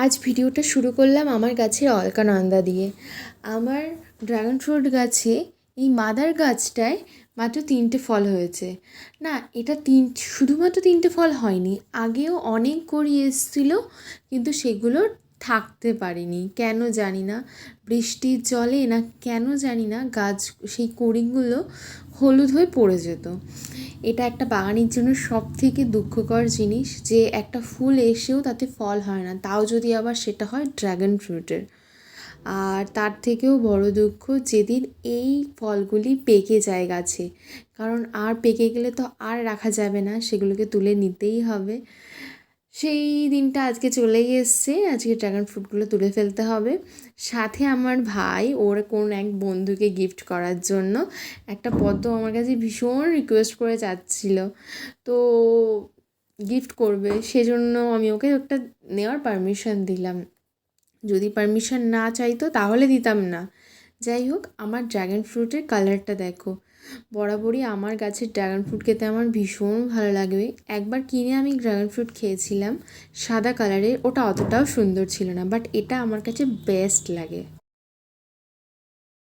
আজ ভিডিওটা শুরু করলাম আমার গাছের অলকানন্দা দিয়ে। আমার ড্রাগন ফ্রুট গাছে এই মাদার গাছটায় মাত্র 3টে ফল হয়েছে। না, এটা শুধুমাত্র 3টে ফল হয়নি, আগেও অনেক কড়ি এসেছিলো, কিন্তু সেগুলো থাকতে পারেনি, কেন জানি না। বৃষ্টির জলে না কেন জানি না গাছ সেই কড়িগুলো হলুদ হয়ে পড়ে যেত। এটা একটা বাগানের জন্য সব থেকে দুঃখকর জিনিস, যে একটা ফুল এসেও তাতে ফল হয় না, তাও যদি আবার সেটা হয় ড্রাগন ফ্রুটের। আর তার থেকেও বড় দুঃখ যেদিন এই ফলগুলি পেকে যায় গাছে, কারণ আর পেকে গেলে তো আর রাখা যাবে না, সেগুলোকে তুলে নিতেই হবে। সেই দিনটা আজকে চলেই এসছে, আজকে ড্রাগন ফ্রুটগুলো তুলে ফেলতে হবে। সাথে আমার ভাই ওর কোন এক বন্ধুকে গিফট করার জন্য একটা পদ্ম আমার কাছে ভীষণ রিকোয়েস্ট করে চাচ্ছিল, তো গিফট করবে, সেজন্য আমি ওকে একটা নেওয়ার পারমিশন দিলাম। যদি পারমিশন না চাইতো তাহলে দিতাম না। যাই হোক, আমার ড্রাগন ফ্রুটের কালারটা দেখো। বরাবরই আমার গাছের ড্রাগন ফ্রুট খেতে আমার ভীষণ ভালো লাগবে। একবার কিনে আমি ড্রাগন ফ্রুট খেয়েছিলাম সাদা কালারের, ওটা অতটাও সুন্দর ছিল না, বাট এটা আমার কাছে বেস্ট লাগে।